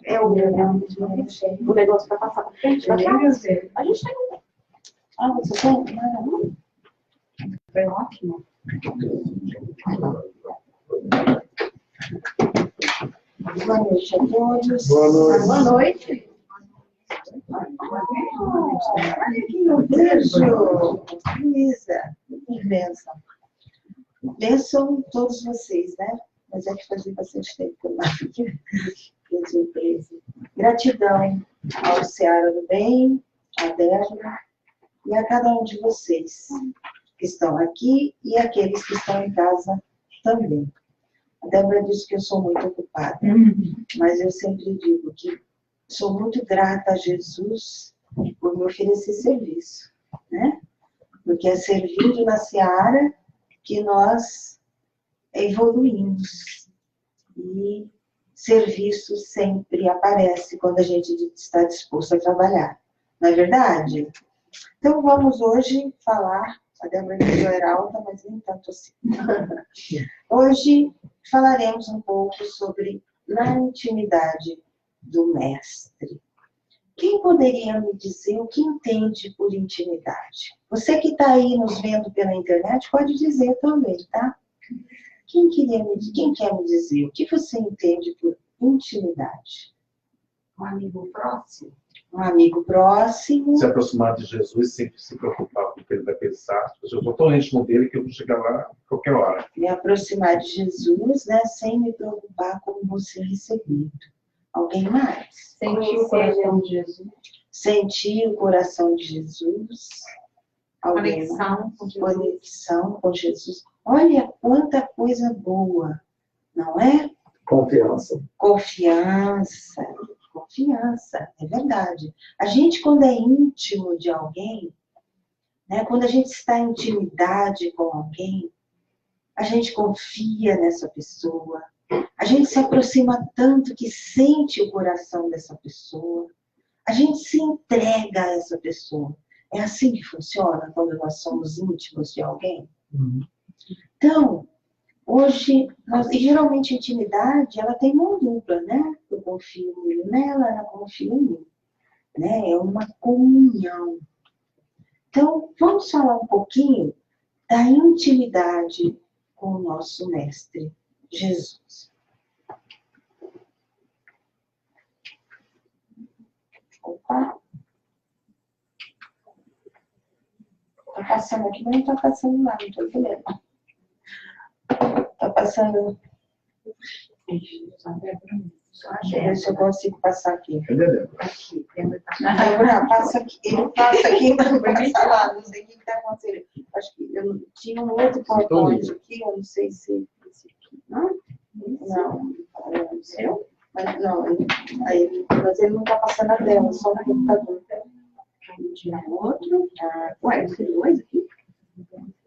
É o negócio para passar para frente. A gente tem. Ah, você tem? Não. Foi ótimo. Boa noite a todos. Boa noite. Boa noite. Olha quem eu vejo. Luísa, que bênção. Bênção todos vocês, né? Mas é que fazia bastante tempo que eu não que surpresa. Gratidão ao Seara do Bem, a Débora e a cada um de vocês que estão aqui e aqueles que estão em casa também. A Débora disse que eu sou muito ocupada, mas eu sempre digo que sou muito grata a Jesus por me oferecer serviço, né? Porque é servindo na seara que nós evoluímos. E serviço sempre aparece quando a gente está disposto a trabalhar. Não é verdade? Então vamos hoje falar, a Débora era alta, mas nem tanto assim. Hoje falaremos um pouco sobre a intimidade do Mestre. Quem poderia me dizer o que entende por intimidade? Você que está aí nos vendo pela internet pode dizer também, tá? Quem quer me dizer o que você entende por intimidade? Um amigo próximo. Um amigo próximo. Se aproximar de Jesus, sempre se preocupar com o que ele vai pensar. Eu estou tão íntimo dele que eu vou chegar lá a qualquer hora. Me aproximar de Jesus, né, sem me preocupar como vou ser recebido. Alguém mais? Sentir o coração de Jesus. Sentir o coração de Jesus. Alguém Conexão com Jesus. Conexão com Jesus. Olha quanta coisa boa, não é? Confiança. Confiança. Confiança, é verdade. A gente, quando é íntimo de alguém, né, quando a gente está em intimidade com alguém, a gente confia nessa pessoa, a gente se aproxima tanto que sente o coração dessa pessoa, a gente se entrega a essa pessoa. É assim que funciona quando nós somos íntimos de alguém? Então, hoje, e geralmente a intimidade, ela tem mão dupla, né? Eu confio nela, ela confia em mim. Né? É uma comunhão. Então, vamos falar um pouquinho da intimidade com o nosso Mestre, Jesus. Opa! Está passando aqui, mas não está passando lá, não estou entendendo. Está passando. Deixa eu ver se eu consigo passar aqui. Entendeu? Aqui. Débora, passa aqui. Ele passa aqui, mas não passa lá. Não sei o que está acontecendo. Acho que eu tinha um outro PowerPoint aqui, eu não sei se esse aqui. Não? Não. É o seu? Mas não, mas ele não está passando a tela, só no computador. Vou tirar outro. Ué, tem dois aqui?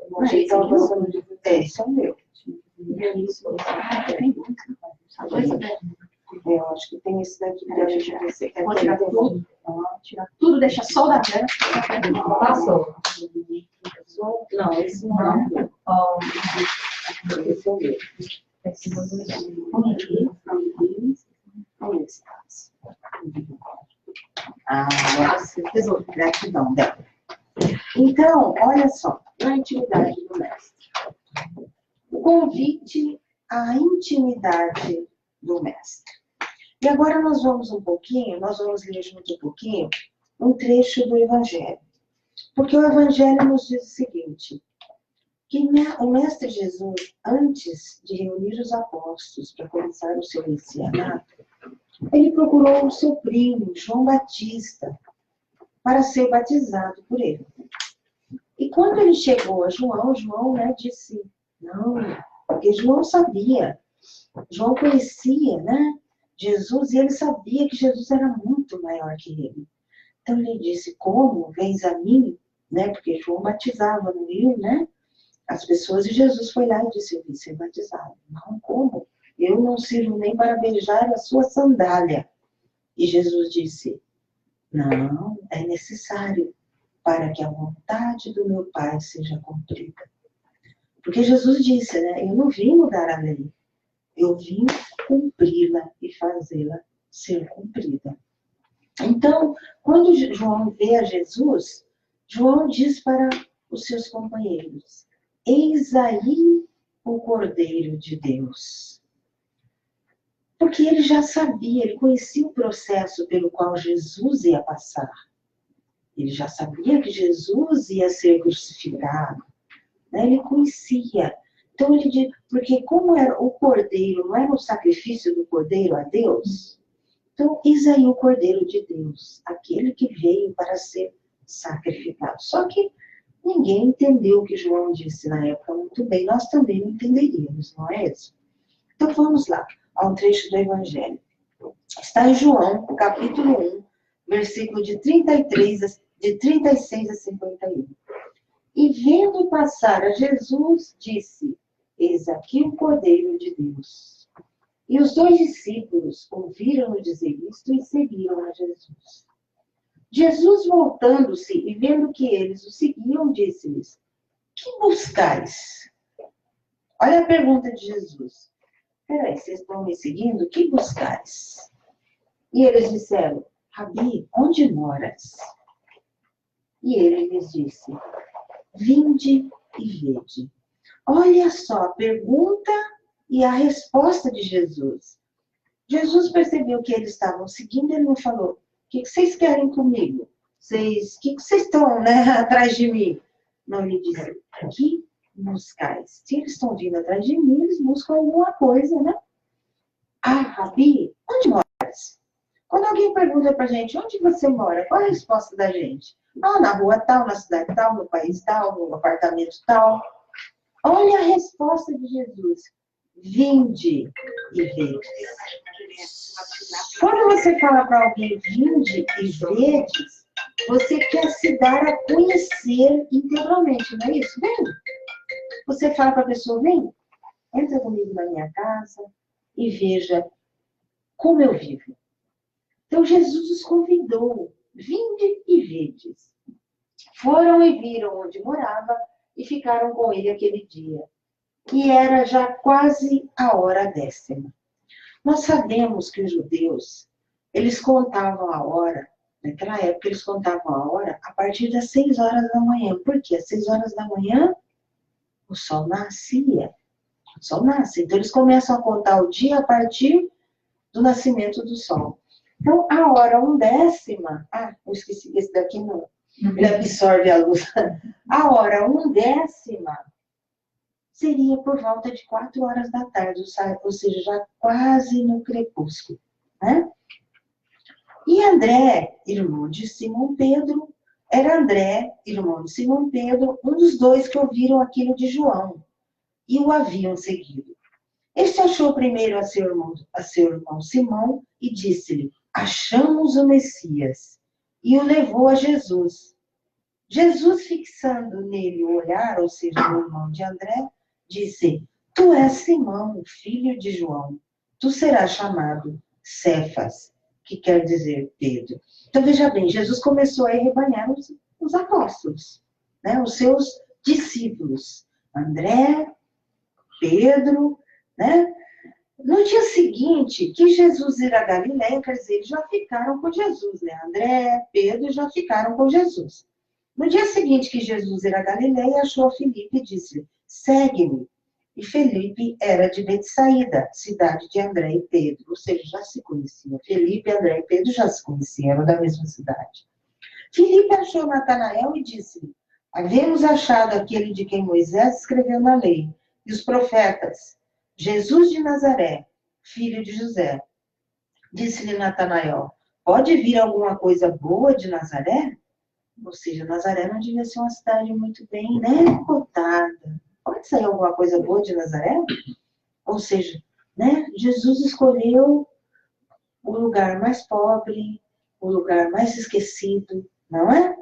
Não, ele estava passando de. Esse é o meu. Tem dois. Só dois, né? Eu acho que tem esse daqui. Deixa eu ver se Vou tirar tudo. Tirar tudo, deixa só o da tela. Passou. Não, esse não é. Ó, Esse é o meu. Nossa, tesouro, gratidão dela. Então, olha só, na intimidade do Mestre. O convite à intimidade do Mestre. E agora nós vamos ler junto um pouquinho, um trecho do Evangelho. Porque o Evangelho nos diz o seguinte, que o Mestre Jesus, antes de reunir os apóstolos para começar o seu ensinato, ele procurou o seu primo, João Batista, para ser batizado por ele. E quando ele chegou a João, né, disse, não, porque João sabia, João conhecia, né, Jesus, e ele sabia que Jesus era muito maior que ele. Então ele disse, como vens a mim, né, porque João batizava no rio, né, as pessoas, e Jesus foi lá e disse, eu vim ser batizado. Não, como? Eu não sirvo nem para beijar a sua sandália. E Jesus disse, não, é necessário para que a vontade do meu Pai seja cumprida. Porque Jesus disse, né, eu não vim mudar a lei, eu vim cumpri-la e fazê-la ser cumprida. Então, quando João vê a Jesus, João diz para os seus companheiros: eis aí o Cordeiro de Deus. Porque ele já sabia, ele conhecia o processo pelo qual Jesus ia passar. Ele já sabia que Jesus ia ser crucificado. Né? Ele conhecia. Então ele diz, porque como era o cordeiro, não era o sacrifício do cordeiro a Deus? Então, eis aí o Cordeiro de Deus, aquele que veio para ser sacrificado. Só que ninguém entendeu o que João disse na época muito bem, nós também não entenderíamos, não é isso? Então vamos lá, a um trecho do Evangelho. Está em João, capítulo 1, versículo de 36 a 51. E vendo passar a Jesus, disse, eis aqui o Cordeiro de Deus. E os 2 discípulos ouviram-no dizer isto e seguiram a Jesus. Jesus, voltando-se e vendo que eles o seguiam, disse-lhes, que buscais? Olha a pergunta de Jesus. Peraí, vocês estão me seguindo? Que buscais? E eles disseram, Rabi, onde moras? E ele lhes disse, vinde e vede. Olha só, a pergunta e a resposta de Jesus. Jesus percebeu que eles estavam seguindo, ele não falou, o que vocês querem comigo? O que vocês estão, né, atrás de mim? Não, ele disse, que buscais? Se eles estão vindo atrás de mim, eles buscam alguma coisa, né? Ah, Rabi, onde moras? Quando alguém pergunta pra gente, onde você mora? Qual é a resposta da gente? Ah, na rua tal, na cidade tal, no país tal, no apartamento tal. Olha a resposta de Jesus. Vinde e vede. Quando você fala para alguém vinde e vede, você quer se dar a conhecer integralmente, não é isso? Vem. Você fala para a pessoa, vem, entra comigo na minha casa e veja como eu vivo. Então Jesus os convidou, vinde e vede. Foram e viram onde morava e ficaram com ele aquele dia. E era já quase a hora 10ª. Nós sabemos que os judeus, eles contavam a hora, naquela época eles contavam a hora a partir das 6 horas da manhã. Por quê? Às 6 horas da manhã, o sol nascia. O sol nasce. Então eles começam a contar o dia a partir do nascimento do sol. Então, a hora 1/10, eu esqueci desse daqui não, ele absorve a luz. A hora 1/10 seria por volta de 4 horas da tarde, ou seja, já quase no crepúsculo, né? E André, irmão de Simão Pedro, era André, irmão de Simão Pedro, um dos 2 que ouviram aquilo de João e o haviam seguido. Este achou primeiro a seu irmão Simão e disse-lhe, achamos o Messias, e o levou a Jesus. Jesus, fixando nele o olhar, ou seja, o irmão de André, disse, tu és Simão, filho de João, tu serás chamado Cefas, que quer dizer Pedro. Então, veja bem, Jesus começou a rebanhar os apóstolos, né, os seus discípulos, André, Pedro, né? No dia seguinte, que Jesus ir a Galileia, quer dizer, eles já ficaram com Jesus, né? André, Pedro já ficaram com Jesus. No dia seguinte que Jesus ir a Galileia, achou Filipe e disse, segue-me. E Filipe era de Betsaída, cidade de André e Pedro, ou seja, já se conheciam. Filipe, André e Pedro já se conheciam, eram da mesma cidade. Filipe achou Natanael e disse, havemos achado aquele de quem Moisés escreveu na lei, e os profetas, Jesus de Nazaré, filho de José. Disse-lhe Natanael, pode vir alguma coisa boa de Nazaré? Ou seja, Nazaré não devia ser uma cidade muito bem, né, cotada. Pode sair alguma coisa boa de Nazaré? Ou seja, né, Jesus escolheu o lugar mais pobre, o lugar mais esquecido, não é?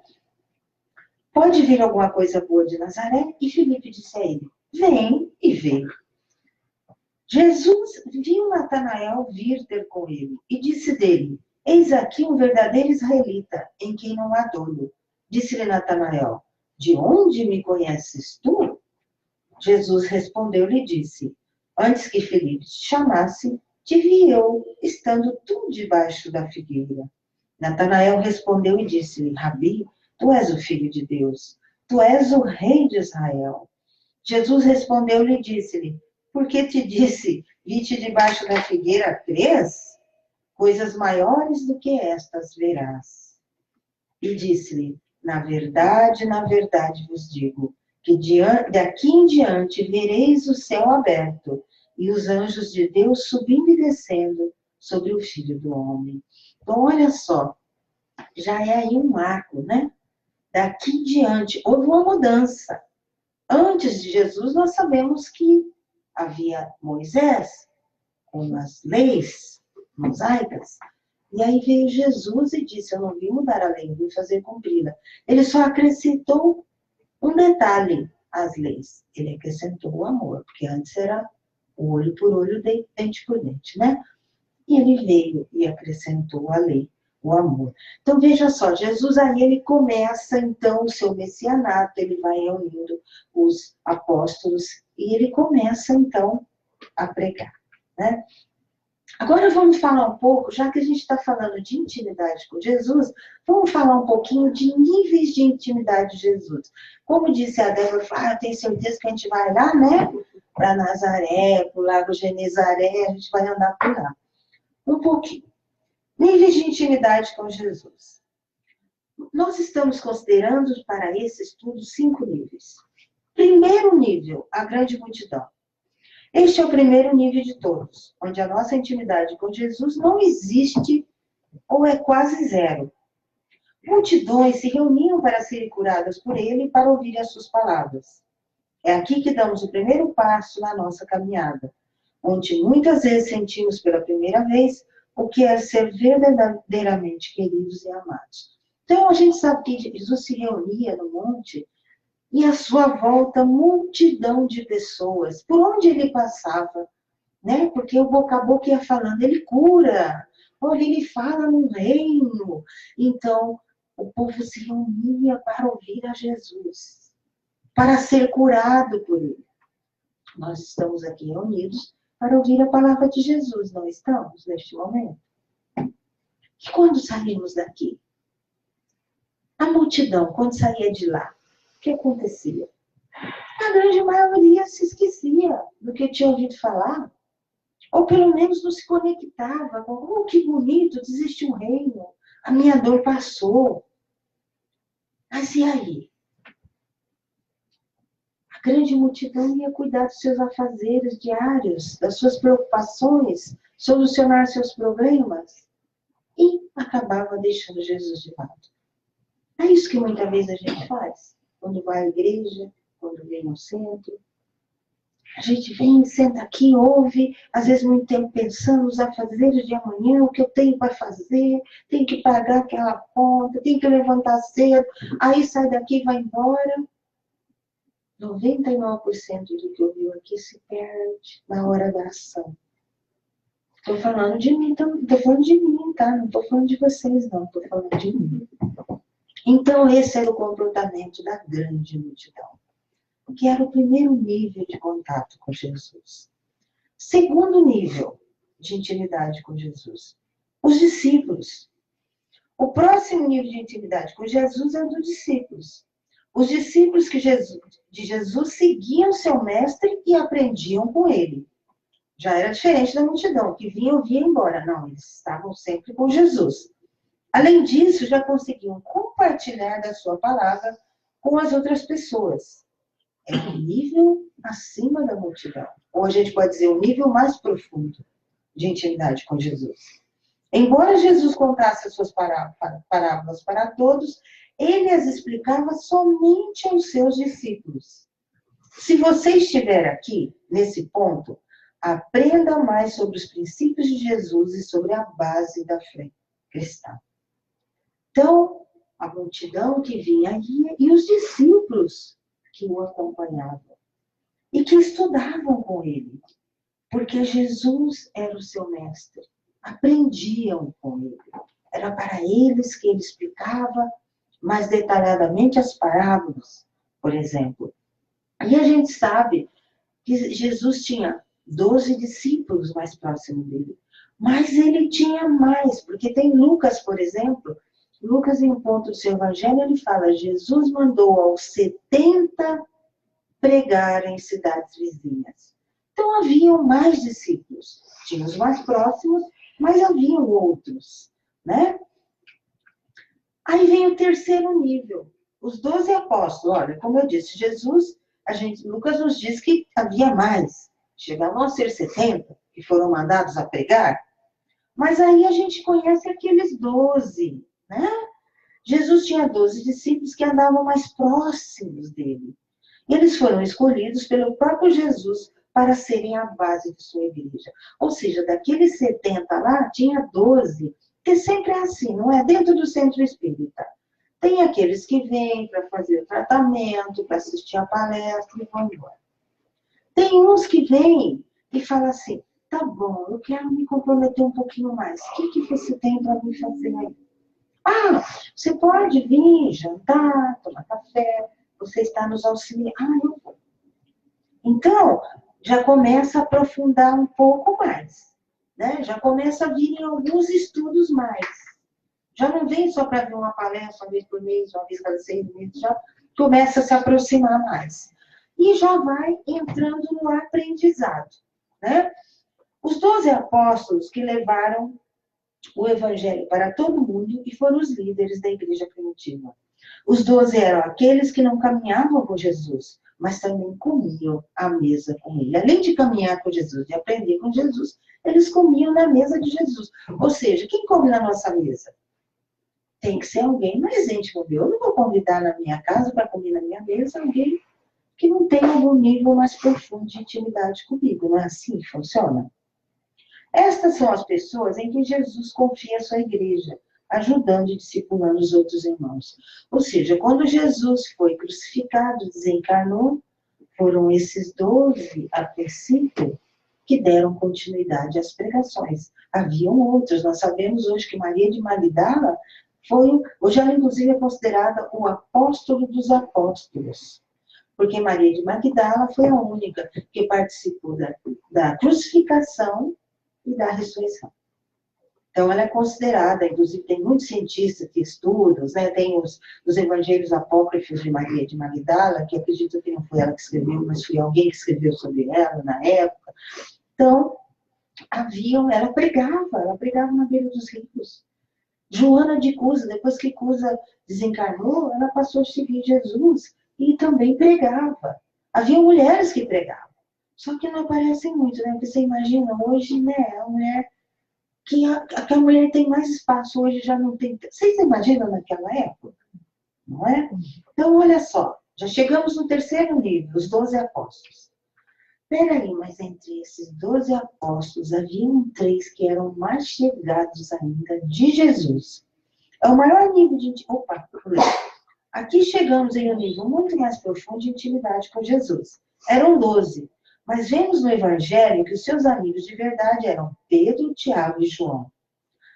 Pode vir alguma coisa boa de Nazaré? E Filipe disse a ele, vem, e veio. Jesus viu Natanael vir ter com ele e disse dele, eis aqui um verdadeiro israelita, em quem não há dolo. Disse-lhe Natanael, de onde me conheces tu? Jesus respondeu-lhe e disse, antes que Filipe te chamasse, te vi eu, estando tu debaixo da figueira. Natanael respondeu e disse-lhe, Rabi, tu és o Filho de Deus, tu és o Rei de Israel. Jesus respondeu-lhe e disse-lhe, por que te disse, vi-te debaixo da figueira, crês? Coisas maiores do que estas verás. E disse-lhe, na verdade vos digo, que daqui em diante vereis o céu aberto e os anjos de Deus subindo e descendo sobre o Filho do Homem. Então, olha só, já é aí um marco, né? Daqui em diante, houve uma mudança. Antes de Jesus, nós sabemos que havia Moisés, com as leis mosaicas, e aí veio Jesus e disse, eu não vim mudar a lei, eu vim fazer cumpri-la. Ele só acrescentou um detalhe às leis. Ele acrescentou o amor, porque antes era o olho por olho, dente por dente, né? E ele veio e acrescentou a lei, o amor. Então, veja só, Jesus aí, ele começa, então, o seu messianato, ele vai reunindo os apóstolos, e ele começa, então, a pregar, né? Agora vamos falar um pouco, já que a gente está falando de intimidade com Jesus, vamos falar um pouquinho de níveis de intimidade de Jesus. Como disse a Débora, eu tenho certeza que a gente vai lá, né? Para Nazaré, para o Lago Genezaré, a gente vai andar por lá. Um pouquinho. Níveis de intimidade com Jesus. Nós estamos considerando para esse estudo 5 níveis. Primeiro nível, a grande multidão. Este é o primeiro nível de todos, onde a nossa intimidade com Jesus não existe ou é quase zero. Multidões se reuniam para serem curadas por ele e para ouvir as suas palavras. É aqui que damos o primeiro passo na nossa caminhada, onde muitas vezes sentimos pela primeira vez o que é ser verdadeiramente queridos e amados. Então, a gente sabe que Jesus se reunia no monte e à sua volta multidão de pessoas, por onde ele passava, né? Porque o boca a boca ia falando, ele cura, olha, ele fala no reino. Então, o povo se reunia para ouvir a Jesus, para ser curado por ele. Nós estamos aqui reunidos para ouvir a palavra de Jesus, não estamos neste momento? E quando saímos daqui? A multidão, quando saía de lá, o que acontecia? A grande maioria se esquecia do que tinha ouvido falar, ou pelo menos não se conectava com, oh, que bonito, existe um reino, a minha dor passou. Mas e aí? A grande multidão ia cuidar dos seus afazeres diários, das suas preocupações, solucionar seus problemas, e acabava deixando Jesus de lado. É isso que muitas vezes a gente faz. Quando vai à igreja, quando vem no centro. A gente vem, senta aqui, ouve, às vezes muito tempo pensando nos afazeres de amanhã, o que eu tenho para fazer, tenho que pagar aquela conta, tenho que levantar cedo, aí sai daqui e vai embora. 99% do que ouviu aqui se perde na hora da ação. Estou falando de mim, estou falando de mim, tá? Não estou falando de vocês, não, estou falando de mim. Então, esse era o comportamento da grande multidão, que era o primeiro nível de contato com Jesus. Segundo nível de intimidade com Jesus, os discípulos. O próximo nível de intimidade com Jesus é o dos discípulos. Os discípulos de Jesus seguiam seu mestre e aprendiam com ele. Já era diferente da multidão, que vinha e ia embora. Não, eles estavam sempre com Jesus. Além disso, já conseguiam compartilhar da sua palavra com as outras pessoas. É um nível acima da multidão. Ou a gente pode dizer, um nível mais profundo de intimidade com Jesus. Embora Jesus contasse as suas parábolas para todos, ele as explicava somente aos seus discípulos. Se você estiver aqui, nesse ponto, aprenda mais sobre os princípios de Jesus e sobre a base da fé cristã. Então, a multidão que vinha ia e os discípulos que o acompanhavam e que estudavam com ele, porque Jesus era o seu mestre, aprendiam com ele. Era para eles que ele explicava mais detalhadamente as parábolas, por exemplo. E a gente sabe que Jesus tinha 12 discípulos mais próximos dele. Mas ele tinha mais, porque tem Lucas, por exemplo. Lucas, em um ponto do seu evangelho, ele fala: Jesus mandou aos 70 pregar em cidades vizinhas. Então, haviam mais discípulos. Tinha os mais próximos, mas haviam outros, né? Aí vem o terceiro nível. Os 12 apóstolos. Olha, como eu disse, Lucas nos diz que havia mais. Chegavam a ser 70 que foram mandados a pregar. Mas aí a gente conhece aqueles 12, né? Jesus tinha 12 discípulos que andavam mais próximos dele. Eles foram escolhidos pelo próprio Jesus para serem a base de sua igreja. Ou seja, daqueles 70 lá, tinha 12, que sempre é assim, não é? Dentro do centro espírita. Tem aqueles que vêm para fazer o tratamento, para assistir a palestra e vão embora. Tem uns que vêm e falam assim: tá bom, eu quero me comprometer um pouquinho mais. O que você tem para me fazer aí? Ah, você pode vir jantar, tomar café, você está nos auxiliando. Ah, eu vou. Então, já começa a aprofundar um pouco mais, né? Já começa a vir em alguns estudos mais. Já não vem só para ver uma palestra uma vez por mês, uma vez cada 6 meses, já começa a se aproximar mais. E já vai entrando no aprendizado, né? Os 12 apóstolos que levaram o evangelho para todo mundo e foram os líderes da igreja primitiva. Os 12 eram aqueles que não caminhavam com Jesus, mas também comiam à mesa com ele. Além de caminhar com Jesus e aprender com Jesus, eles comiam na mesa de Jesus. Ou seja, quem come na nossa mesa? Tem que ser alguém mais íntimo meu. Eu não vou convidar na minha casa para comer na minha mesa alguém que não tem algum nível mais profundo de intimidade comigo. Não é assim que funciona? Estas são as pessoas em que Jesus confia a sua igreja, ajudando e discipulando os outros irmãos. Ou seja, quando Jesus foi crucificado, desencarnou, foram esses 12, a princípio, que deram continuidade às pregações. Haviam outros. Nós sabemos hoje que Maria de Magdala hoje ela inclusive é considerada o apóstolo dos apóstolos. Porque Maria de Magdala foi a única que participou da crucificação e da ressurreição. Então, ela é considerada, inclusive tem muitos cientistas que estudam, né? Tem os evangelhos apócrifos de Maria de Magdala, que acredito que não foi ela que escreveu, mas foi alguém que escreveu sobre ela na época. Então, ela pregava na beira dos rios. Joana de Cusa, depois que Cusa desencarnou, ela passou a seguir Jesus e também pregava. Havia mulheres que pregavam. Só que não aparecem muito, né? Porque você imagina, hoje, né, a mulher que a mulher tem mais espaço, hoje já não tem. Vocês imaginam naquela época? Não é? Então, olha só, já chegamos no terceiro nível, os 12 apóstolos. Peraí, mas entre esses 12 apóstolos, haviam 3 que eram mais chegados ainda de Jesus. É o maior nível de... Opa, aqui chegamos em um nível muito mais profundo de intimidade com Jesus. Eram 12. Mas vemos no Evangelho que os seus amigos de verdade eram Pedro, Tiago e João.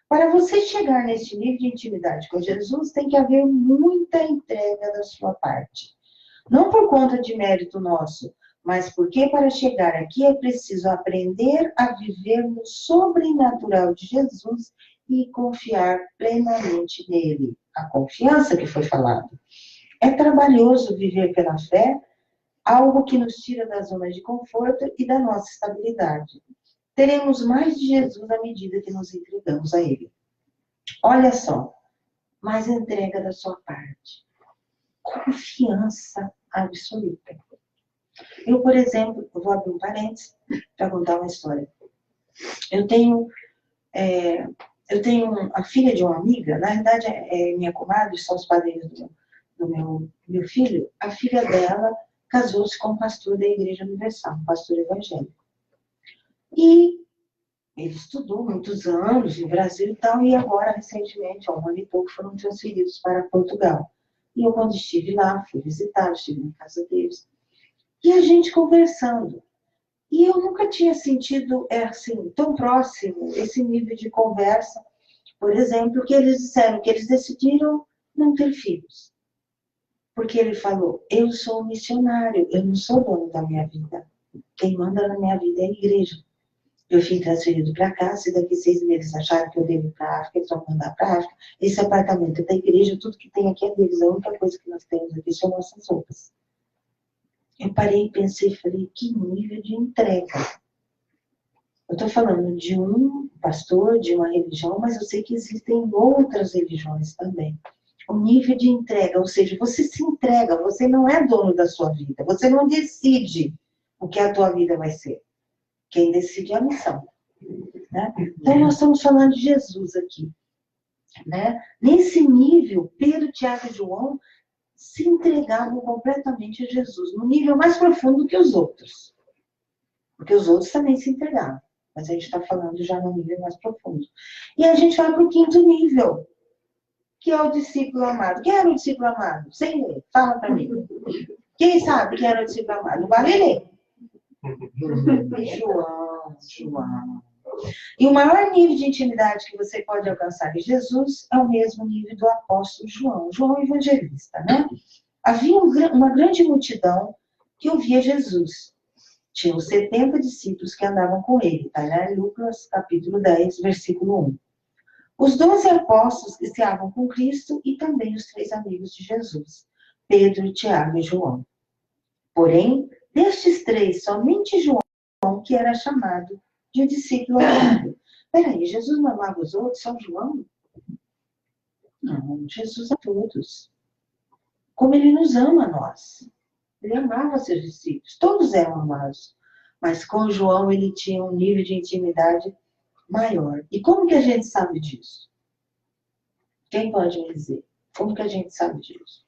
Para você chegar neste nível de intimidade com Jesus, tem que haver muita entrega da sua parte. Não por conta de mérito nosso, mas porque para chegar aqui é preciso aprender a viver no sobrenatural de Jesus e confiar plenamente nele. A confiança que foi falado. É trabalhoso viver pela fé, algo que nos tira da zona de conforto e da nossa estabilidade. Teremos mais de Jesus à medida que nos entregamos a ele. Olha só, mais entrega da sua parte. Confiança absoluta. Eu, por exemplo, vou abrir um parênteses para contar uma história. Eu tenho a filha de uma amiga, na verdade é minha comadre, são os padrinhos do meu filho. A filha dela casou-se com um pastor da Igreja Universal, um pastor evangélico. E ele estudou muitos anos no Brasil e tal, e agora, recentemente, há um ano e pouco, foram transferidos para Portugal. E eu, quando estive lá, fui visitar, estive na casa deles. E a gente conversando. E eu nunca tinha sentido, assim, tão próximo esse nível de conversa. Por exemplo, que eles disseram que eles decidiram não ter filhos. Porque ele falou, eu sou um missionário, eu não sou dono da minha vida. Quem manda na minha vida é a igreja. Eu fui transferido para cá, se daqui 6 meses acharem que eu devo ir para a África, eles vão mandar para a África. Esse apartamento é da igreja, tudo que tem aqui é deles. A única coisa que nós temos aqui são nossas roupas. Eu parei e pensei, falei, que nível de entrega. Eu estou falando de um pastor, de uma religião, mas eu sei que existem outras religiões também. O nível de entrega, ou seja, você se entrega, você não é dono da sua vida, você não decide o que a tua vida vai ser. Quem decide é a missão. Né? Então, nós estamos falando de Jesus aqui. Né? Nesse nível, Pedro, Tiago e João se entregavam completamente a Jesus, no nível mais profundo que os outros. Porque os outros também se entregavam. Mas a gente está falando já no nível mais profundo. E a gente vai para o 5º nível, que é o discípulo amado. Quem era o discípulo amado? Sem ler, fala para mim. Quem sabe quem era o discípulo amado? Não vale ler. João. E o maior nível de intimidade que você pode alcançar em Jesus é o mesmo nível do apóstolo João. João evangelista, né? Havia uma grande multidão que ouvia Jesus. Tinham 70 discípulos que andavam com ele. Está em Lucas, capítulo 10, versículo 1. Os 12 apóstolos que estavam com Cristo e também os 3 amigos de Jesus, Pedro, Tiago e João. Porém, destes 3, somente João, que era chamado de um discípulo amado. Peraí, Jesus não amava os outros, só João? Não, Jesus a todos. Como ele nos ama a nós. Ele amava seus discípulos, todos eram amados. Mas com João ele tinha um nível de intimidade maior. E como que a gente sabe disso? Quem pode me dizer? Como que a gente sabe disso?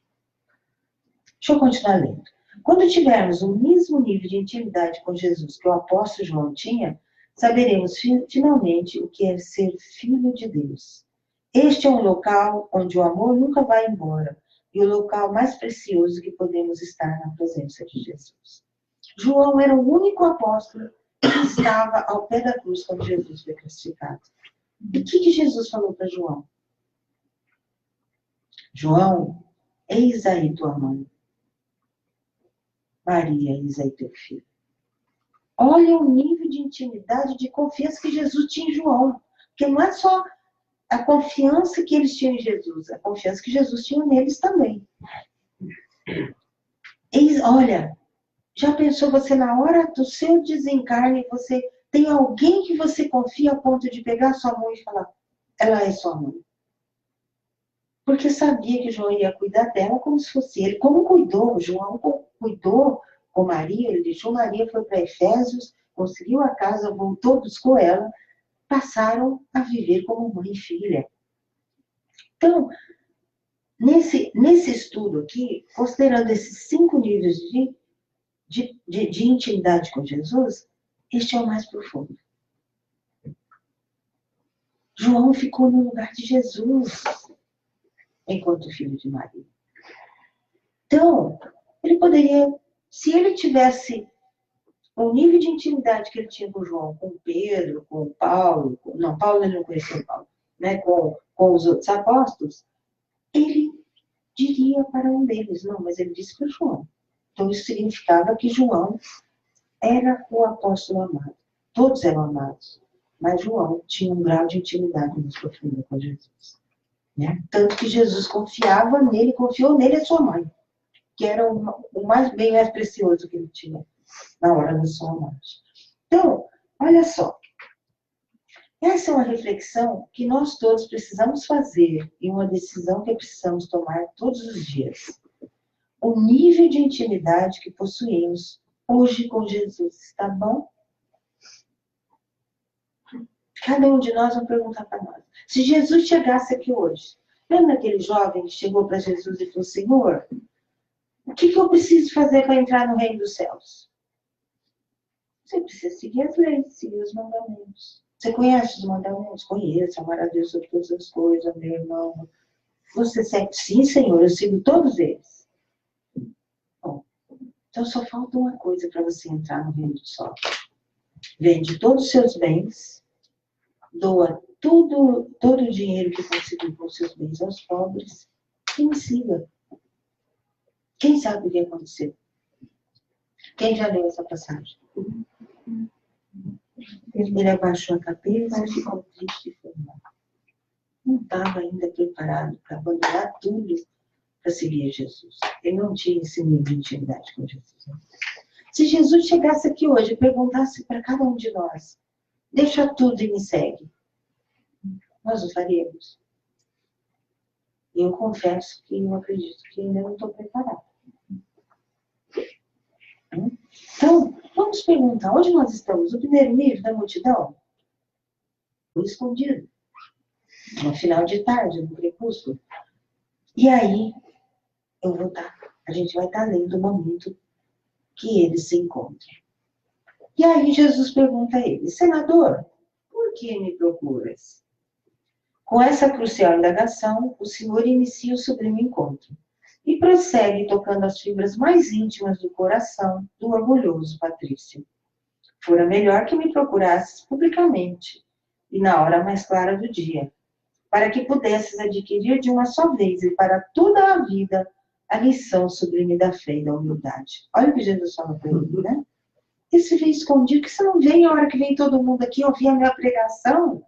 Deixa eu continuar lendo. Quando tivermos o mesmo nível de intimidade com Jesus que o apóstolo João tinha, saberemos finalmente o que é ser filho de Deus. Este é um local onde o amor nunca vai embora e o local mais precioso que podemos estar na presença de Jesus. João era o único apóstolo que estava ao pé da cruz quando Jesus foi crucificado. E o que Jesus falou para João? João, eis aí tua mãe. Maria, eis aí teu filho. Olha o nível de intimidade, de confiança que Jesus tinha em João. Porque não é só a confiança que eles tinham em Jesus, a confiança que Jesus tinha neles também. Olha, já pensou você na hora do seu desencarne, você tem alguém que você confia a ponto de pegar sua mão e falar, ela é sua mãe. Porque sabia que João ia cuidar dela como se fosse ele. Como cuidou? João cuidou com Maria, ele deixou Maria, foi para Efésios, conseguiu a casa, voltou, buscou ela, passaram a viver como mãe e filha. Então, nesse estudo aqui, considerando esses 5 níveis de intimidade com Jesus, este é o mais profundo. João ficou no lugar de Jesus, enquanto filho de Maria. Então, ele poderia, se ele tivesse o nível de intimidade que ele tinha com João, com Pedro, com Paulo, Paulo ele não conhecia Paulo, né, com os outros apóstolos, ele diria para um deles, não, mas ele disse para João. Então, isso significava que João era o apóstolo amado. Todos eram amados, mas João tinha um grau de intimidade muito profundo com Jesus. Né? Tanto que Jesus confiava nele, confiou nele a sua mãe, que era o bem mais precioso que ele tinha na hora da sua morte. Então, olha só. Essa é uma reflexão que nós todos precisamos fazer e uma decisão que precisamos tomar todos os dias. O nível de intimidade que possuímos hoje com Jesus está bom? Cada um de nós vai perguntar para nós. Se Jesus chegasse aqui hoje, lembra aquele jovem que chegou para Jesus e falou, Senhor, o que eu preciso fazer para entrar no reino dos céus? Você precisa seguir as leis, seguir os mandamentos. Você conhece os mandamentos? Conheço, amar a Deus sobre todas as coisas, meu irmão. Você segue? Sim, Senhor, eu sigo todos eles. Bom, então só falta uma coisa para você entrar no reino do céu. Vende todos os seus bens, doa todo o dinheiro que conseguir com os seus bens aos pobres e me siga. Quem sabe o que aconteceu? Quem já leu essa passagem? Ele abaixou a cabeça e ficou triste e foi embora. Não estava ainda preparado para abandonar tudo para seguir Jesus. Ele não tinha esse nível de intimidade com Jesus. Se Jesus chegasse aqui hoje e perguntasse para cada um de nós, deixa tudo e me segue, nós o faríamos? Eu confesso que eu acredito que ainda não estou preparada. Então, vamos perguntar, onde nós estamos? No primeiro nível da multidão? Ou escondido? No final de tarde, no crepúsculo? E aí, a gente vai estar lendo o momento que eles se encontram. E aí Jesus pergunta a ele, senador, por que me procuras? Com essa crucial indagação, o Senhor inicia o sublime encontro e prossegue tocando as fibras mais íntimas do coração do orgulhoso patrício. Fora melhor que me procurasses publicamente e na hora mais clara do dia, para que pudesses adquirir de uma só vez e para toda a vida a lição sublime da fé e da humildade. Olha o que Jesus fala para ele, né? Esse vem escondido, que você não vem a hora que vem todo mundo aqui ouvir a minha pregação,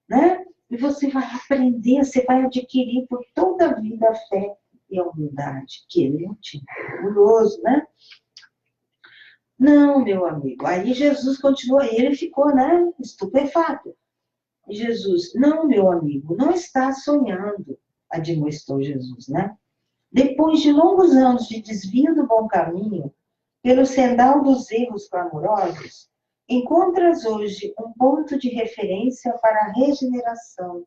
né? E você vai aprender, você vai adquirir por toda a vida a fé e a humildade, que ele não tinha. Orgulhoso, né? Não, meu amigo. Aí Jesus continuou, e ele ficou, né, estupefato. E Jesus, não, meu amigo, não está sonhando, admoestou Jesus, né? Depois de longos anos de desvio do bom caminho, pelo sendal dos erros clamorosos, encontras hoje um ponto de referência para a regeneração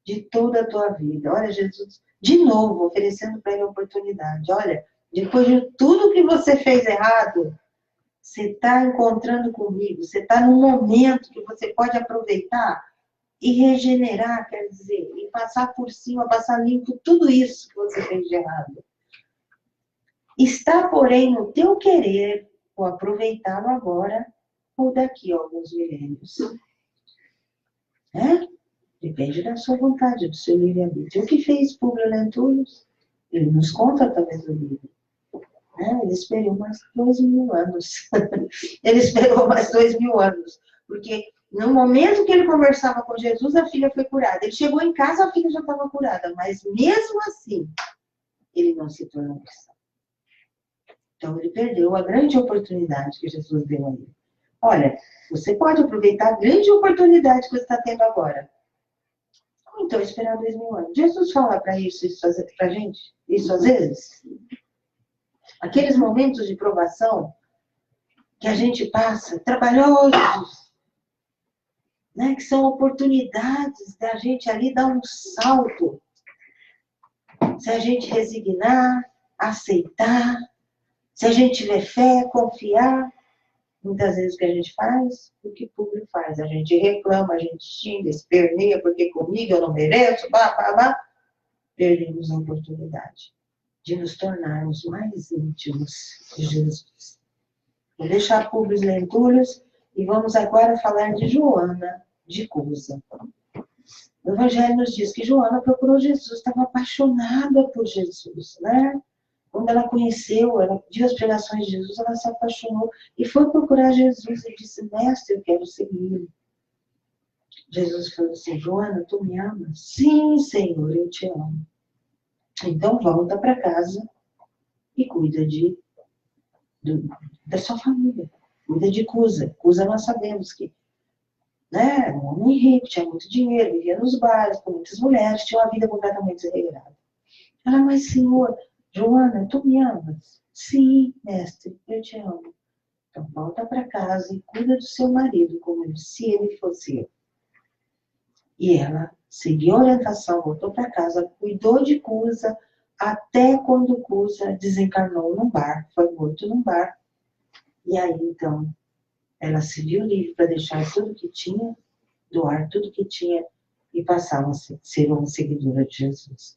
de toda a tua vida. Olha, Jesus, de novo, oferecendo para ele a oportunidade. Olha, depois de tudo que você fez errado, você está encontrando comigo, você está num momento que você pode aproveitar e regenerar, quer dizer, e passar por cima, passar limpo tudo isso que você fez de errado. Está, porém, no teu querer ou aproveitá-lo agora ou daqui a alguns milênios. Né? Depende da sua vontade, do seu livre-arbítrio. O que fez Públio Lentulus? Ele nos conta através do livro. Né? Ele esperou mais 2.000 anos. Ele esperou mais 2.000 anos. Porque no momento que ele conversava com Jesus, a filha foi curada. Ele chegou em casa, a filha já estava curada. Mas mesmo assim, ele não se tornou cristão. Então, ele perdeu a grande oportunidade que Jesus deu a ele. Olha, você pode aproveitar a grande oportunidade que você está tendo agora. Então, esperar 2.000 anos. Jesus fala para a gente, isso às vezes. Aqueles momentos de provação que a gente passa, trabalhosos, né, que são oportunidades da gente ali dar um salto. Se a gente resignar, aceitar, se a gente tiver fé, confiar, muitas vezes o que a gente faz, o que o público faz. A gente reclama, a gente xinga, esperneia, porque comigo eu não mereço, perdemos a oportunidade de nos tornarmos mais íntimos de Jesus. Vou deixar Públio Lentulus e vamos agora falar de Joana de Cusa. O Evangelho nos diz que Joana procurou Jesus, estava apaixonada por Jesus, né? Quando ela conheceu, ela viu as pregações de Jesus, ela se apaixonou e foi procurar Jesus e disse, mestre, eu quero segui-lo. Jesus falou assim, Joana, tu me amas? Sim, Senhor, eu te amo. Então volta para casa e cuida da sua família. Cuida de Cusa. Cusa nós sabemos que, né, um homem rico, tinha muito dinheiro, vivia nos bares com muitas mulheres, tinha uma vida completamente desregrada. Ela, mas Senhor, Joana, tu me amas? Sim, mestre, eu te amo. Então volta para casa e cuida do seu marido como se ele fosse eu. E ela seguiu a orientação, voltou para casa, cuidou de Cusa, até quando Cusa desencarnou num bar, foi morto num bar. E aí, então, ela se viu livre para deixar tudo que tinha, doar tudo que tinha e passar a ser uma seguidora de Jesus.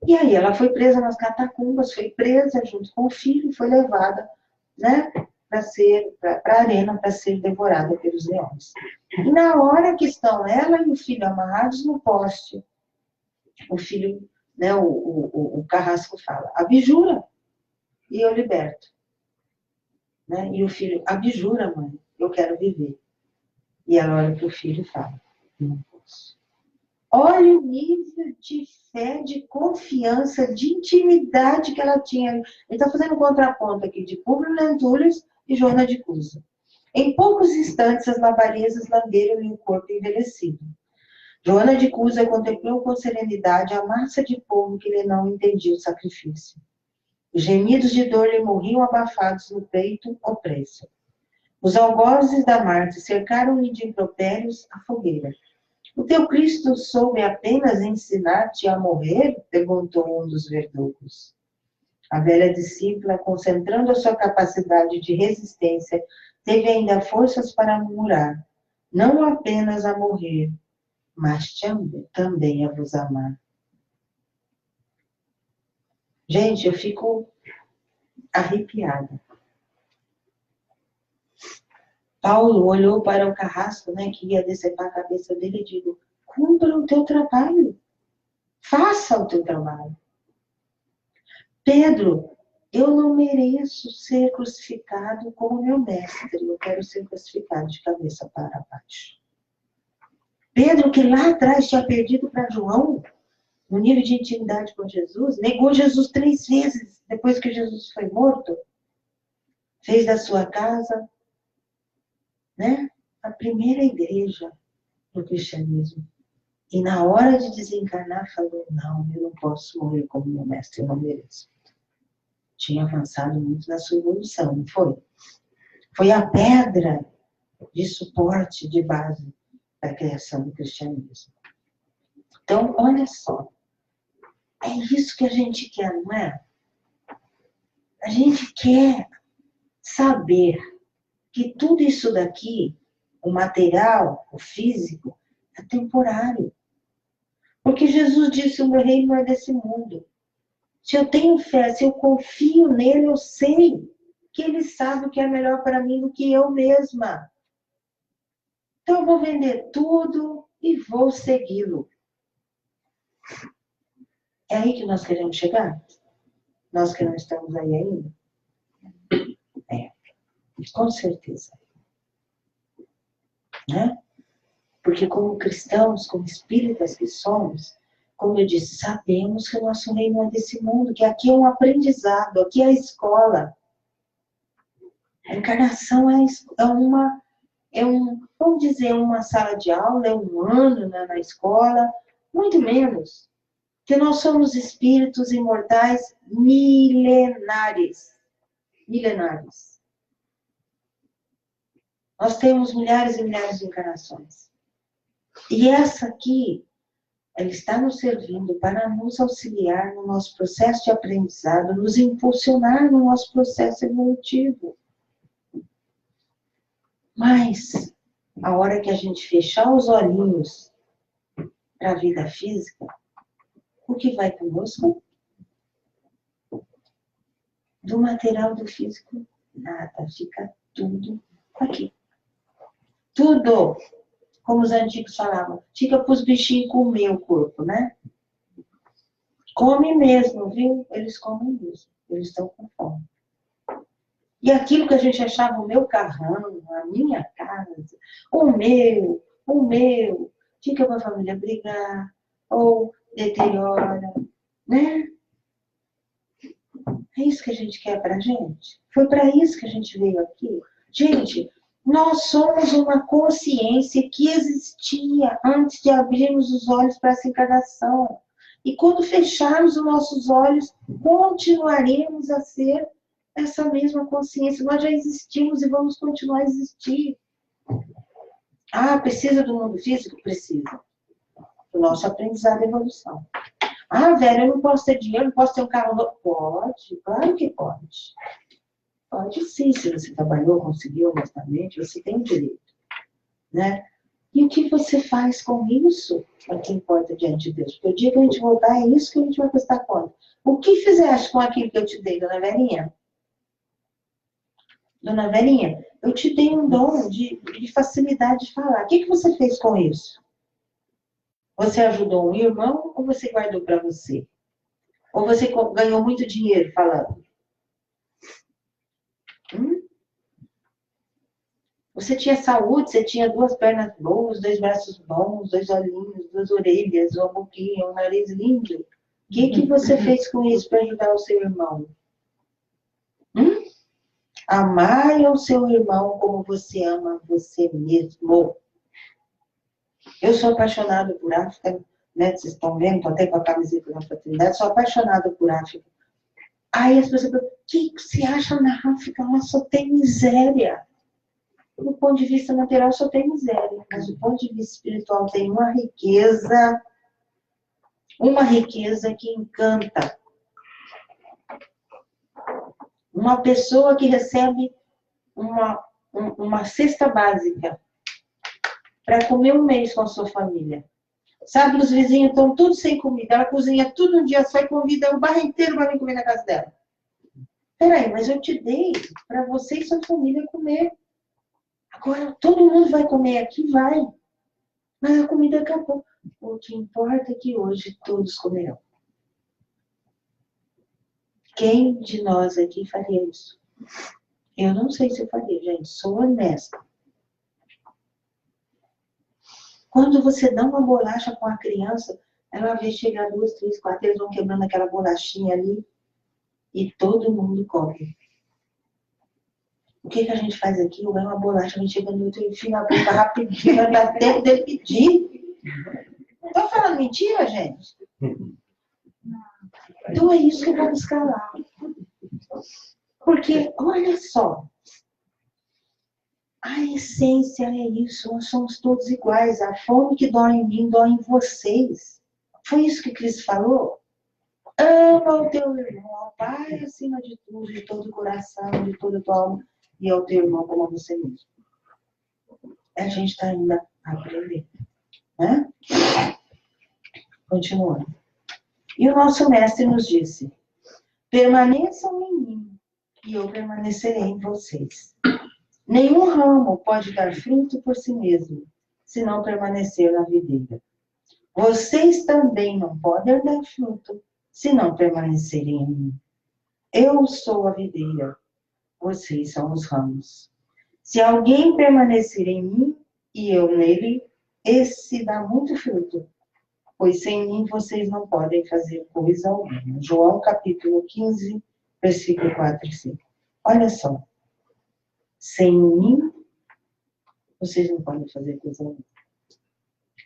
E aí ela foi presa nas catacumbas, foi presa junto com o filho e foi levada, né, para a arena para ser devorada pelos leões. E na hora que estão ela e o filho amarrados no poste, o filho, né, o carrasco fala, abjura e eu liberto. né? E o filho abjura, mãe, eu quero viver. E ela olha para o filho e fala, não posso. Olha o nível de fé, de confiança, de intimidade que ela tinha. Ele está fazendo um contraponto aqui de Públio Lentulus e Joana de Cusa. Em poucos instantes, as labaredas lamberam-lhe o corpo envelhecido. Joana de Cusa contemplou com serenidade a massa de povo que lhe não entendia o sacrifício. Os gemidos de dor lhe morriam abafados no peito opresso. Os algozes da Marte cercaram-lhe de impropérios a fogueira. O teu Cristo soube apenas ensinar-te a morrer? Perguntou um dos verdugos. A velha discípula, concentrando a sua capacidade de resistência, teve ainda forças para murmurar, não apenas a morrer, mas também a vos amar. Gente, eu fico arrepiada. Paulo olhou para o carrasco, né, que ia decepar a cabeça dele e disse, cumpra o teu trabalho. Faça o teu trabalho. Pedro, eu não mereço ser crucificado como meu mestre. Eu quero ser crucificado de cabeça para baixo. Pedro, que lá atrás tinha perdido para João, no nível de intimidade com Jesus, negou Jesus 3 vezes depois que Jesus foi morto, fez da sua casa, né, a primeira igreja do cristianismo. E na hora de desencarnar, falou, não, eu não posso morrer como meu mestre, eu não mereço. Tinha avançado muito na sua evolução, não foi? Foi a pedra de suporte, de base da criação do cristianismo. Então, olha só, é isso que a gente quer, não é? A gente quer saber que tudo isso daqui, o material, o físico, é temporário. Porque Jesus disse, o meu reino não é desse mundo. Se eu tenho fé, se eu confio nele, eu sei que ele sabe o que é melhor para mim do que eu mesma. Então eu vou vender tudo e vou segui-lo. É aí que nós queremos chegar? Nós que não estamos aí ainda? É, com certeza. Né? Porque como cristãos, como espíritas que somos, como eu disse, sabemos que o nosso reino é desse mundo, que aqui é um aprendizado, aqui é a escola. A encarnação vamos dizer, uma sala de aula, é um ano na escola, muito menos. Que nós somos espíritos imortais milenares. Milenares. Nós temos milhares e milhares de encarnações. E essa aqui, ela está nos servindo para nos auxiliar no nosso processo de aprendizado, nos impulsionar no nosso processo evolutivo. Mas, a hora que a gente fechar os olhinhos para a vida física, o que vai conosco? Do material do físico, nada, fica tudo aqui. Tudo! Como os antigos falavam, fica para os bichinhos comer o corpo, né? Come mesmo, viu? Eles comem mesmo, eles estão com fome. E aquilo que a gente achava o meu carrão, a minha casa, o meu, fica para a família brigar, ou deteriora, né? É isso que a gente quer pra gente? Foi para isso que a gente veio aqui? Gente, nós somos uma consciência que existia antes de abrirmos os olhos para essa encarnação. E quando fecharmos os nossos olhos, continuaremos a ser essa mesma consciência. Nós já existimos e vamos continuar a existir. Ah, precisa do mundo físico? Precisa. Do nosso aprendizado e evolução. Ah, velho, eu não posso ter dinheiro, não posso ter um carro novo. Pode, claro que pode. Pode sim, se você trabalhou, conseguiu honestamente, você tem direito. Né? E o que você faz com isso é o que importa diante de Deus. Porque o dia que a gente voltar, é isso que a gente vai prestar conta. O que fizeste com aquilo que eu te dei, dona Verinha? Dona Verinha, eu te dei um dom de facilidade de falar. O que você fez com isso? Você ajudou um irmão ou você guardou para você? Ou você ganhou muito dinheiro falando? Você tinha saúde, você tinha 2 pernas boas, 2 braços bons, 2 olhinhos, 2 orelhas, uma boquinha, um nariz lindo. O que você fez com isso para ajudar o seu irmão? Amar o seu irmão como você ama você mesmo. Eu sou apaixonada por África, né? Vocês estão vendo? Estou até com a camiseta da fraternidade. Sou apaixonada por África. Aí as pessoas perguntam, o que você acha na África? Lá só tem miséria. Do ponto de vista material só tem miséria. Mas do ponto de vista espiritual tem uma riqueza que encanta. Uma pessoa que recebe uma cesta básica para comer um mês com a sua família. Sabe, os vizinhos estão todos sem comida. Ela cozinha tudo um dia só e convida o bairro inteiro para vir comer na casa dela. Peraí, mas eu te dei para você e sua família comer. Agora todo mundo vai comer aqui? Vai. Mas a comida acabou. O que importa é que hoje todos comerão. Quem de nós aqui faria isso? Eu não sei se eu faria, gente. Sou honesta. Quando você dá uma bolacha com a criança, ela vê chegar 2, 3, 4, eles vão quebrando aquela bolachinha ali e todo mundo come. O que a gente faz aqui? Eu ganho uma bolacha, a gente chega no outro e enfia na boca rapidinho, não dá tempo de pedir. Estou falando mentira, gente? Então é isso que vamos calar. Porque, olha só, a essência é isso, nós somos todos iguais. A fome que dói em mim, dói em vocês. Foi isso que Cristo falou? Ama o teu irmão, ao Pai acima de tudo, de todo o coração, de toda a tua alma, e ao teu irmão como a você mesmo. A gente está ainda a aprender. Né? Continuando. E o nosso mestre nos disse, permaneçam em mim, e eu permanecerei em vocês. Nenhum ramo pode dar fruto por si mesmo, se não permanecer na videira. Vocês também não podem dar fruto, se não permanecerem em mim. Eu sou a videira, vocês são os ramos. Se alguém permanecer em mim, e eu nele, esse dá muito fruto, pois sem mim vocês não podem fazer coisa alguma. João capítulo 15, versículo 4 e 5. Olha só. Sem mim, vocês não podem fazer coisa alguma.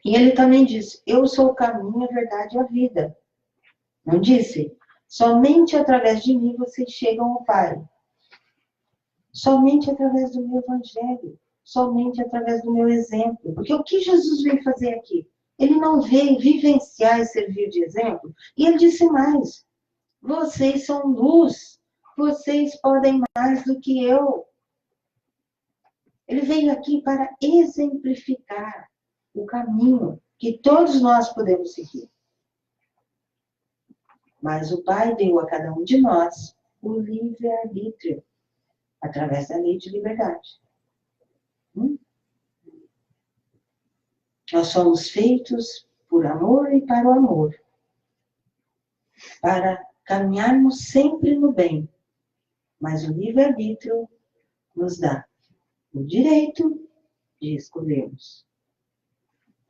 E ele também disse, eu sou o caminho, a verdade e a vida. Não disse? Somente através de mim vocês chegam ao Pai. Somente através do meu evangelho. Somente através do meu exemplo. Porque o que Jesus veio fazer aqui? Ele não veio vivenciar e servir de exemplo. E ele disse mais. Vocês são luz. Vocês podem mais do que eu. Ele veio aqui para exemplificar o caminho que todos nós podemos seguir. Mas o Pai deu a cada um de nós o livre-arbítrio, através da lei de liberdade. Nós somos feitos por amor e para o amor, para caminharmos sempre no bem, mas o livre-arbítrio nos dá o direito de escolhermos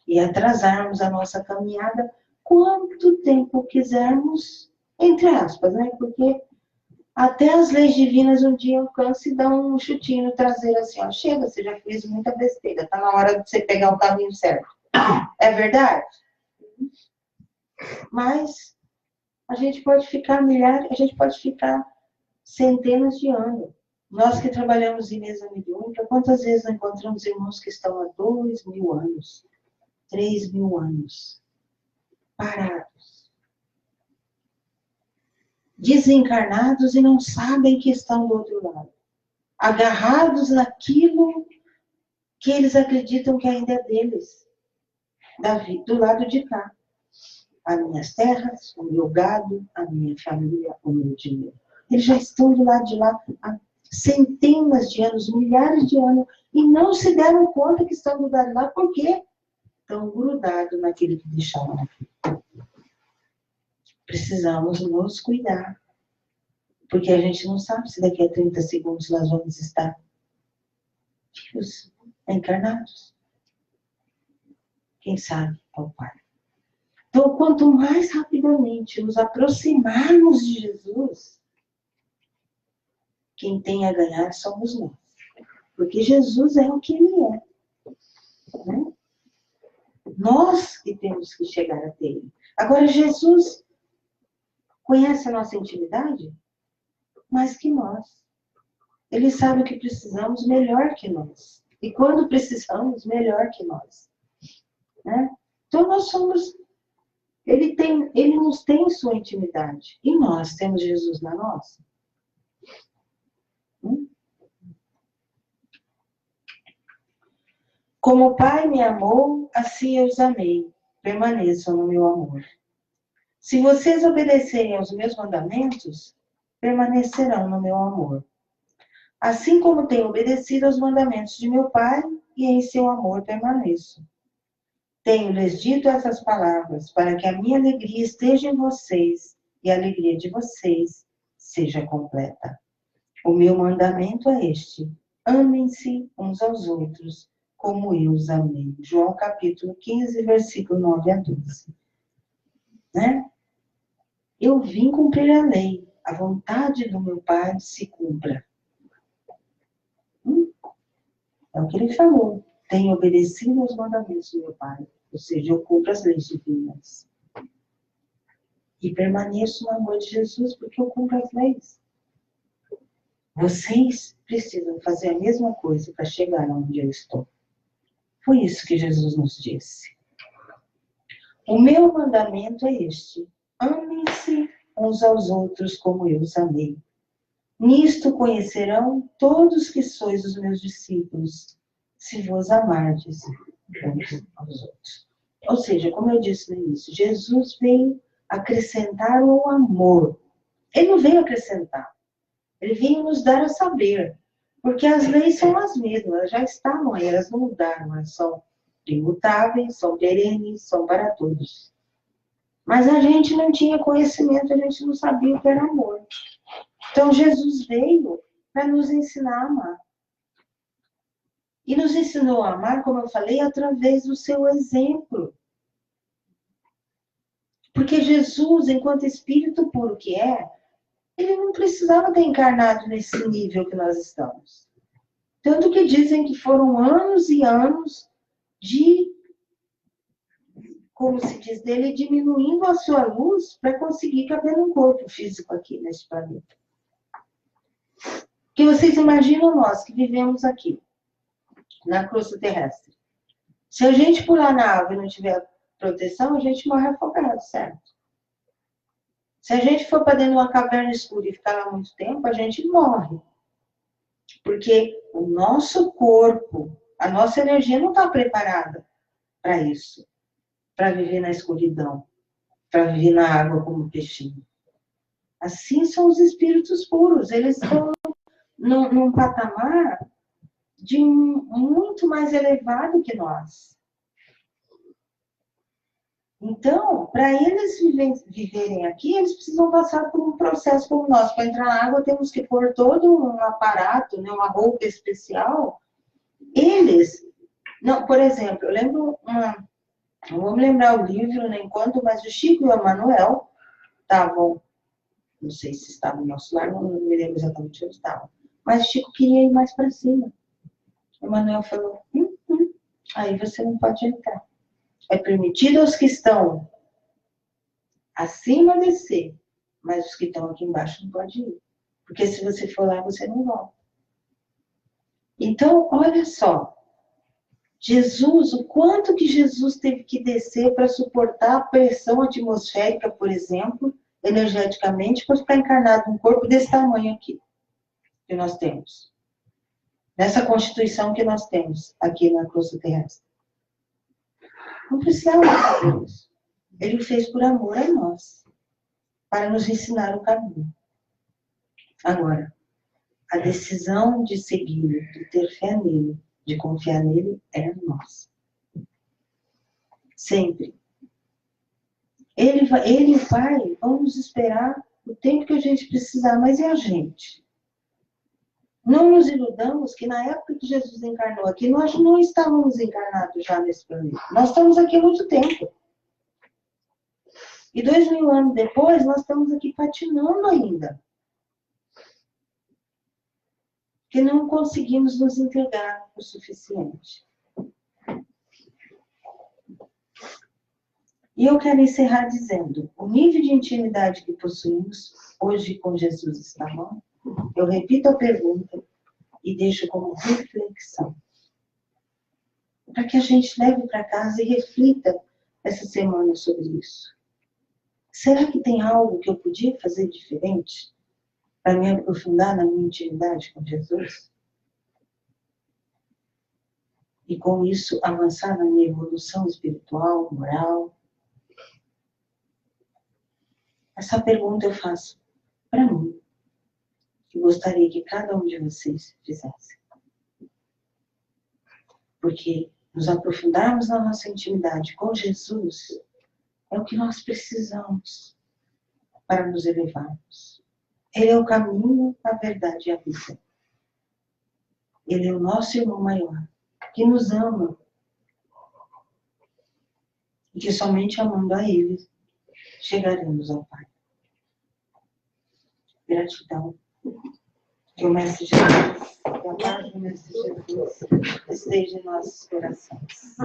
e atrasarmos a nossa caminhada quanto tempo quisermos, entre aspas, né? Porque até as leis divinas um dia alcançam e dão um chutinho no traseiro assim, ó, chega, você já fez muita besteira, tá na hora de você pegar o caminho certo. É verdade? Mas a gente pode ficar milhares, a gente pode ficar centenas de anos. Nós que trabalhamos em mesa mediúnica, quantas vezes nós encontramos irmãos que estão há 2.000 anos, 3.000 anos, parados, desencarnados e não sabem que estão do outro lado, agarrados naquilo que eles acreditam que ainda é deles, do lado de cá. As minhas terras, o meu gado, a minha família, o meu dinheiro. Eles já estão do lado de lá há centenas de anos, milhares de anos, e não se deram conta que estão do lado de lá, por quê? Estão grudados naquilo que deixaram aqui. Precisamos nos cuidar, porque a gente não sabe se daqui a 30 segundos nós vamos estar filhos encarnados. Quem sabe é o Pai. Então, quanto mais rapidamente nos aproximarmos de Jesus, quem tem a ganhar somos nós. Porque Jesus é o que Ele é. Né? Nós que temos que chegar até Ele. Agora, Jesus conhece a nossa intimidade mais que nós. Ele sabe o que precisamos melhor que nós. E quando precisamos, melhor que nós. Né? Então, nós somos... Ele nos tem sua intimidade. E nós temos Jesus na nossa. Como o Pai me amou, assim eu os amei. Permaneçam no meu amor. Se vocês obedecerem aos meus mandamentos, permanecerão no meu amor. Assim como tenho obedecido aos mandamentos de meu Pai, e em seu amor permaneço. Tenho-lhes dito essas palavras, para que a minha alegria esteja em vocês, e a alegria de vocês seja completa. O meu mandamento é este: amem-se uns aos outros, como eu os amei. João capítulo 15, versículo 9 a 12. Né? Eu vim cumprir a lei, a vontade do meu Pai se cumpra. É o que ele falou. Tenho obedecido aos mandamentos do meu Pai. Ou seja, eu cumpro as leis divinas. E permaneço no amor de Jesus porque eu cumpro as leis. Vocês precisam fazer a mesma coisa para chegar onde eu estou. Foi isso que Jesus nos disse. O meu mandamento é este: amem-se uns aos outros como eu os amei. Nisto conhecerão todos que sois os meus discípulos, se vos amardes uns aos outros. Ou seja, como eu disse no início, Jesus veio acrescentar o amor. Ele não veio acrescentar. Ele veio nos dar a saber. Porque as leis são as mesmas, elas já estavam aí, elas não mudaram, elas são imutáveis, são perenes, são para todos. Mas a gente não tinha conhecimento, a gente não sabia o que era amor. Então Jesus veio para nos ensinar a amar. E nos ensinou a amar, como eu falei, através do seu exemplo. Porque Jesus, enquanto Espírito puro que é, ele não precisava ter encarnado nesse nível que nós estamos. Tanto que dizem que foram anos e anos de, como se diz dele, diminuindo a sua luz para conseguir caber num corpo físico aqui nesse planeta. Porque vocês imaginam nós que vivemos aqui, na crosta terrestre. Se a gente pular na água e não tiver proteção, a gente morre afogado, certo? Se a gente for para dentro de uma caverna escura e ficar lá muito tempo, a gente morre. Porque o nosso corpo, a nossa energia não está preparada para isso. Para viver na escuridão. Para viver na água como um peixinho. Assim são os espíritos puros. Eles estão num patamar de muito mais elevado que nós. Então, para eles viverem aqui, eles precisam passar por um processo como nós. Para entrar na água, temos que pôr todo um aparato, né, uma roupa especial. Eles, não, por exemplo, eu lembro não vou me lembrar o livro nem quanto, mas o Chico e o Emanuel estavam, não sei se estavam no nosso lar, não me lembro exatamente onde estavam, mas o Chico queria ir mais para cima. O Emanuel falou, aí você não pode entrar. É permitido aos que estão acima descer, mas os que estão aqui embaixo não podem ir. Porque se você for lá, você não volta. Então, olha só. Jesus, o quanto que Jesus teve que descer para suportar a pressão atmosférica, por exemplo, energeticamente, para ficar encarnado num corpo desse tamanho aqui, que nós temos. Nessa constituição que nós temos aqui na crosta terrestre. Não precisava fazer isso. Ele o fez por amor a nós, para nos ensinar o caminho. Agora, a decisão de segui-lo, de ter fé nele, de confiar nele, é nossa. Sempre. Ele e o Pai vão nos esperar o tempo que a gente precisar, mas é a gente. Não nos iludamos que na época que Jesus encarnou aqui, nós não estávamos encarnados já nesse planeta. Nós estamos aqui há muito tempo. E 2000 anos depois, nós estamos aqui patinando ainda. Que não conseguimos nos entregar o suficiente. E eu quero encerrar dizendo, o nível de intimidade que possuímos hoje com Jesus está bom? Eu repito a pergunta e deixo como reflexão. Para que a gente leve para casa e reflita essa semana sobre isso. Será que tem algo que eu podia fazer diferente para me aprofundar na minha intimidade com Jesus? E com isso avançar na minha evolução espiritual, moral? Essa pergunta eu faço para mim. E gostaria que cada um de vocês fizesse. Porque nos aprofundarmos na nossa intimidade com Jesus é o que nós precisamos para nos elevarmos. Ele é o caminho, a verdade e a vida. Ele é o nosso irmão maior, que nos ama. E que somente amando a Ele chegaremos ao Pai. Gratidão. Que o Mestre Jesus, que a paz do Mestre Jesus esteja em nossos corações.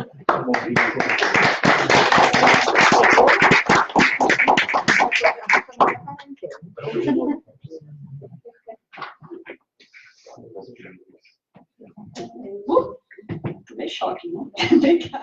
Tomei choque, né? Obrigada.